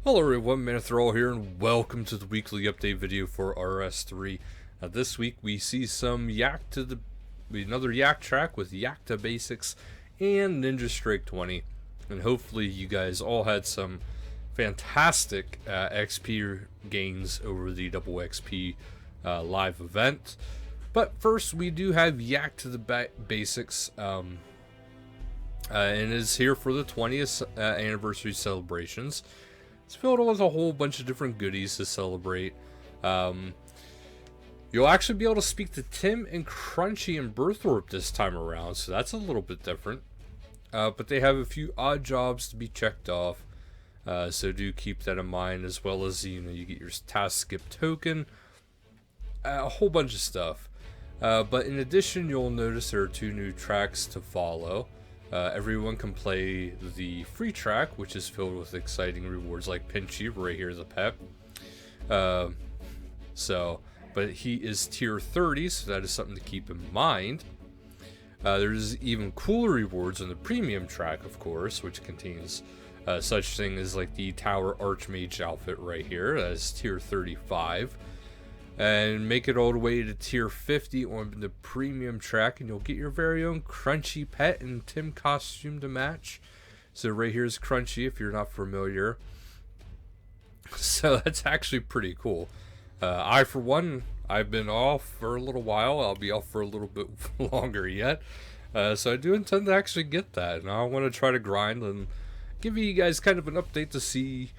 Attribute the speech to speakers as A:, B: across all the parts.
A: Hello everyone, Manathrall here, and welcome to the weekly update video for RS3. This week we see some another Yak track with Yakta Basics and Ninja Strike 20, and hopefully you guys all had some fantastic XP gains over the double XP live event. But first we do have Yakta Basics, and is here for the 20th anniversary celebrations. It's filled with a whole bunch of different goodies to celebrate. You'll actually be able to speak to Tim and Crunchy and Berthorpe this time around, so that's a little bit different. But they have a few odd jobs to be checked off, so do keep that in mind, as well as you get your task skip token, a whole bunch of stuff. But in addition, you'll notice there are 2 new tracks to follow. Everyone can play the free track, which is filled with exciting rewards like Pinchy, right here, the pet. But he is tier 30, so that is something to keep in mind. There's even cooler rewards on the premium track, of course, which contains such things as like the Tower Archmage outfit right here, that is tier 35. And make it all the way to tier 50 on the premium track, and you'll get your very own Crunchy pet and Tim costume to match. So right here's Crunchy if you're not familiar. So that's actually pretty cool. I, for one, I've been off for a little while. I'll be off for a little bit longer yet. So I do intend to actually get that, and I want to try to grind and give you guys kind of an update to see,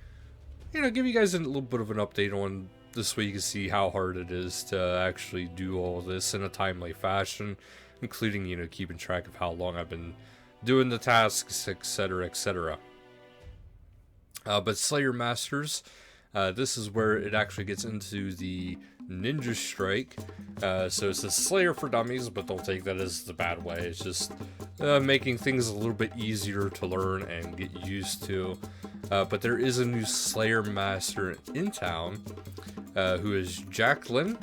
A: give you guys a little bit of an update on this way you can see how hard it is to actually do all of this in a timely fashion, including, keeping track of how long I've been doing the tasks, etc, etc. But Slayer Masters, this is where it actually gets into the Ninja Strike. So it's a Slayer for dummies, but don't take that as the bad way. It's just making things a little bit easier to learn and get used to. But there is a new Slayer Master in town, who is Jacqueline,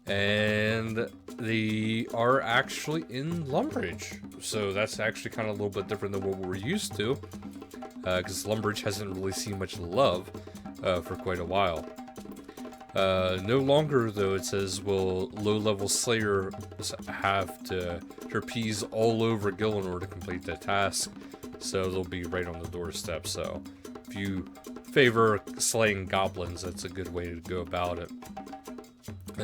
A: and they are actually in Lumbridge. So that's actually kind of a little bit different than what we're used to, because Lumbridge hasn't really seen much love for quite a while. No longer, though, it says, will low-level Slayer have to trapeze all over Gillinor to complete the task, so they'll be right on the doorstep. So if you favor slaying goblins, that's a good way to go about it.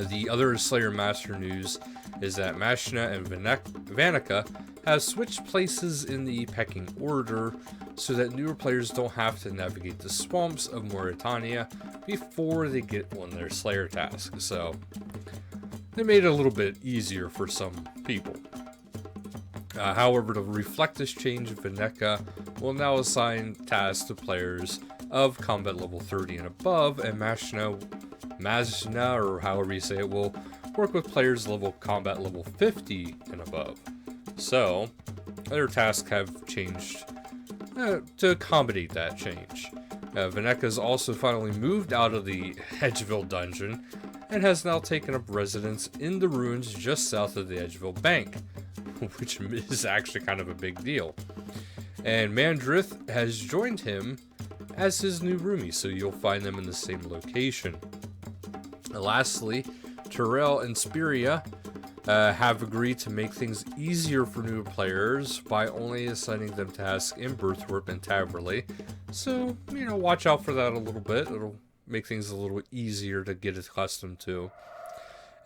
A: The other Slayer Master news is that Mashna and Vanica have switched places in the pecking order so that newer players don't have to navigate the swamps of Mauritania before they get on their Slayer task. So they made it a little bit easier for some people. However, to reflect this change, Vanica will now assign tasks to players of combat level 30 and above, and Mashna, or however you say it, will work with players level combat level 50 and above. So their tasks have changed to accommodate that change. Vaneka's also finally moved out of the Edgeville dungeon and has now taken up residence in the ruins just south of the Edgeville Bank, which is actually kind of a big deal. And Mandrith has joined him as his new roomie, so you'll find them in the same location. And lastly, Terrell and Spiria have agreed to make things easier for new players by only assigning them tasks in Berthorpe and Taverley. So, watch out for that a little bit. It'll make things a little easier to get accustomed to.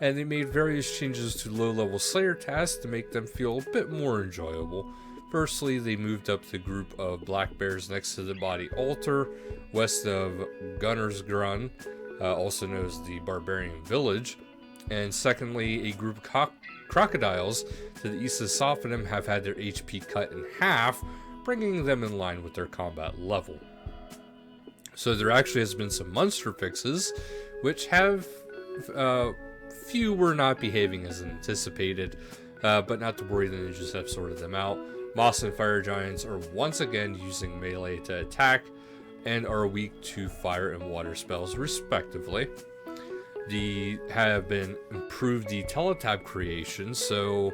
A: And they made various changes to low-level Slayer tasks to make them feel a bit more enjoyable. Firstly, they moved up the group of black bears next to the body altar, west of Gunner's Grun, also known as the Barbarian Village. And secondly, a group of crocodiles to the east of Sophonim have had their HP cut in half, bringing them in line with their combat level. So there actually has been some monster fixes, which have few were not behaving as anticipated, but not to worry, the ninjas have sorted them out. Moss and Fire Giants are once again using melee to attack and are weak to fire and water spells respectively. They have been improved the teletab creation, so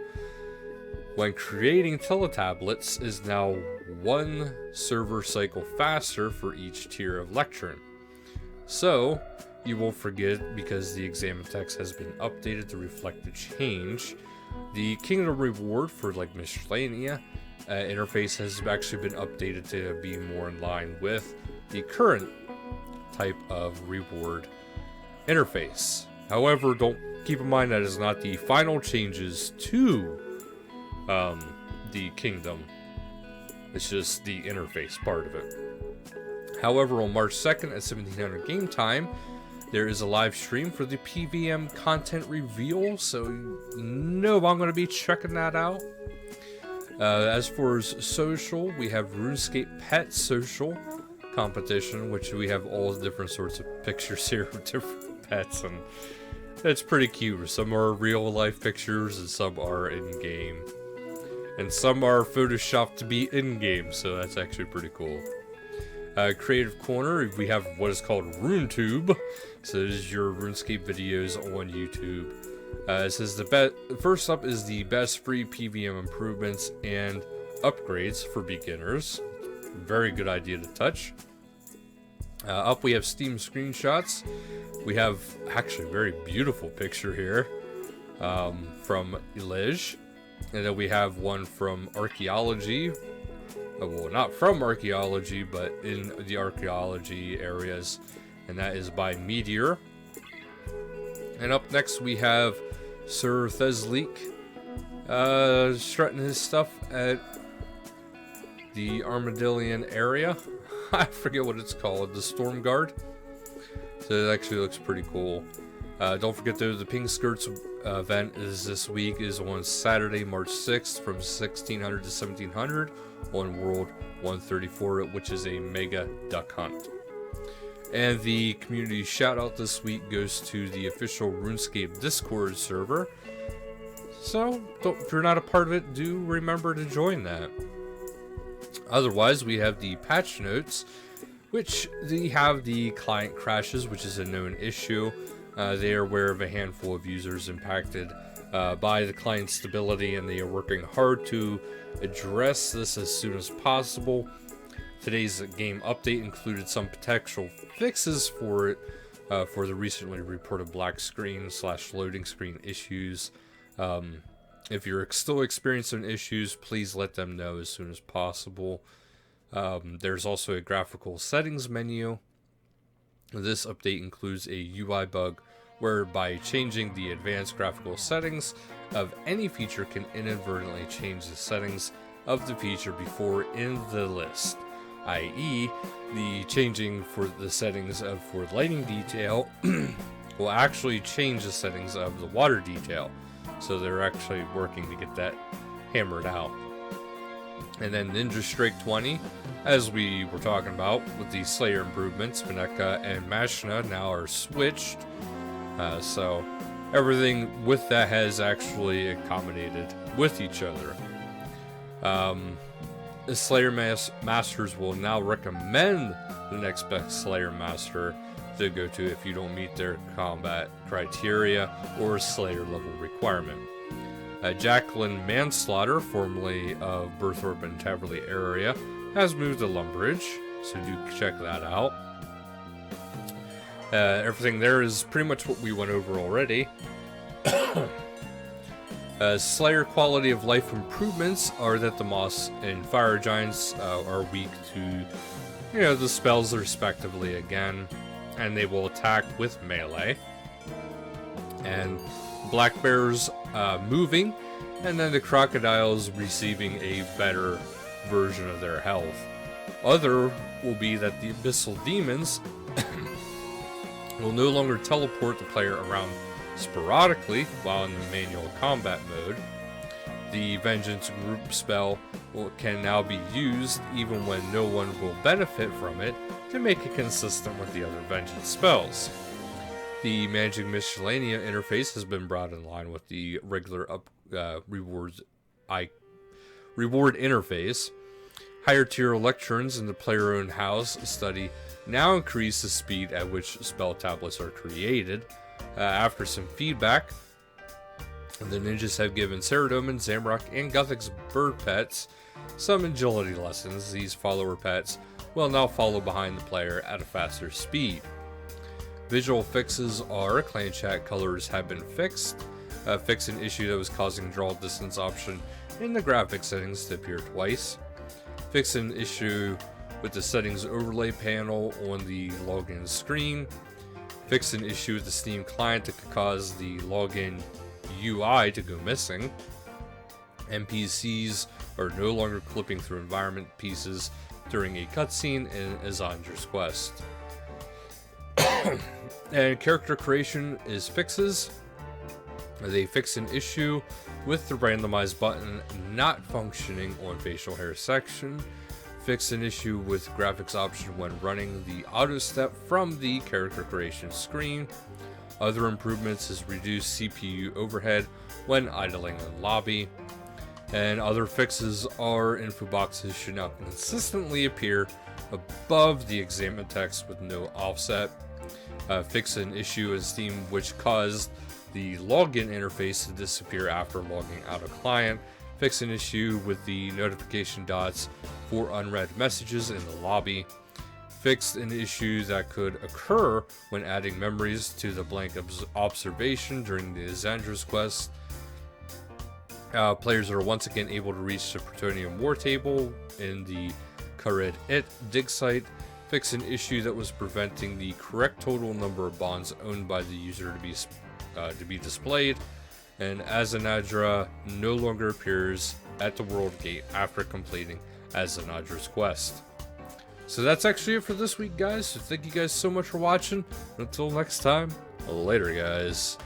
A: when creating teletablets is now 1 server cycle faster for each tier of lectern. So, you won't forget, because the exam text has been updated to reflect the change. The Kingdom reward for like Miscellanea interface has actually been updated to be more in line with the current type of reward interface. However, don't keep in mind that is not the final changes to the Kingdom. It's just the interface part of it. However, on March 2nd at 1700 game time, there is a live stream for the PVM content reveal, so I'm going to be checking that out. As for social, we have RuneScape Pet Social competition, which we have all different sorts of pictures here of different pets, and it's pretty cute. Some are real life pictures and some are in game, and some are photoshopped to be in game, so that's actually pretty cool. Creative Corner, we have what is called RuneTube, so this is your RuneScape videos on YouTube. It says first up is the best free PVM improvements and upgrades for beginners. Very good idea to touch. Up we have Steam screenshots. We have actually a very beautiful picture here from Elige. And then we have one from Archaeology. Well, not from Archaeology, but in the Archaeology areas. And that is by Meteor. And up next we have Sir Thesleek strutting his stuff at the Armadillion area. I forget what it's called, the Storm Guard. So it actually looks pretty cool. Don't forget though, the Pink Skirts event is this week, is on Saturday, March 6th from 1600 to 1700 on World 134, which is a mega duck hunt. And the community shout out this week goes to the official RuneScape Discord server. So if you're not a part of it, do remember to join that. Otherwise, we have the patch notes, which they have the client crashes, which is a known issue. They are aware of a handful of users impacted by the client stability, and they are working hard to address this as soon as possible. Today's game update included some potential fixes for it, for the recently reported black screen / loading screen issues. If you're still experiencing issues, please let them know as soon as possible. There's also a graphical settings menu. This update includes a UI bug whereby changing the advanced graphical settings of any feature can inadvertently change the settings of the feature before in the list, i.e. the changing for the settings for lighting detail will actually change the settings of the water detail. So they're actually working to get that hammered out. And then Ninja Strike 20, as we were talking about with the Slayer improvements, Mineka and Mashna now are switched. So everything with that has actually accommodated with each other. The Slayer Masters will now recommend the next best Slayer Master to go to if you don't meet their combat criteria or Slayer level requirement. Jacqueline Manslaughter, formerly of Burthorpe and Taverley area, has moved to Lumbridge, so do check that out. Everything there is pretty much what we went over already. Slayer quality of life improvements are that the Moss and Fire Giants are weak to, the spells respectively again, and they will attack with melee. And Black Bears moving, and then the Crocodiles receiving a better version of their health. Other will be that the Abyssal Demons will no longer teleport the player around sporadically while in the manual combat mode. The Vengeance group spell can now be used even when no one will benefit from it, to make it consistent with the other Vengeance spells. The Managing Miscellanea interface has been brought in line with the regular reward interface. Higher tier lecterns in the player-owned house study now increase the speed at which spell tablets are created. After some feedback, The ninjas have given Ceradomin, Zamrock, and Guthix bird pets some agility lessons. These follower pets will now follow behind the player at a faster speed. Visual fixes are clan chat colors have been fixed. Fix an issue that was causing draw distance option in the graphics settings to appear twice. Fix an issue with the settings overlay panel on the login screen. Fix an issue with the Steam client that could cause the login UI to go missing. NPCs are no longer clipping through environment pieces during a cutscene in Azandra's quest. And character creation is fixes. They fix an issue with the randomized button not functioning on facial hair section. Fix an issue with graphics option when running the auto step from the character creation screen. Other improvements is reduce CPU overhead when idling in lobby. And other fixes are info boxes should now consistently appear above the examine text with no offset. Fix an issue in Steam which caused the login interface to disappear after logging out of client. Fix an issue with the notification dots for unread messages in the lobby. Fixed an issue that could occur when adding memories to the blank observation during the Azandra's quest. Players are once again able to reach the Plutonium War Table in the Kared It dig site. Fix an issue that was preventing the correct total number of bonds owned by the user to be displayed. And Azanadra no longer appears at the world gate after completing Azanadra's quest. So that's actually it for this week, guys. So thank you guys so much for watching. Until next time, later, guys.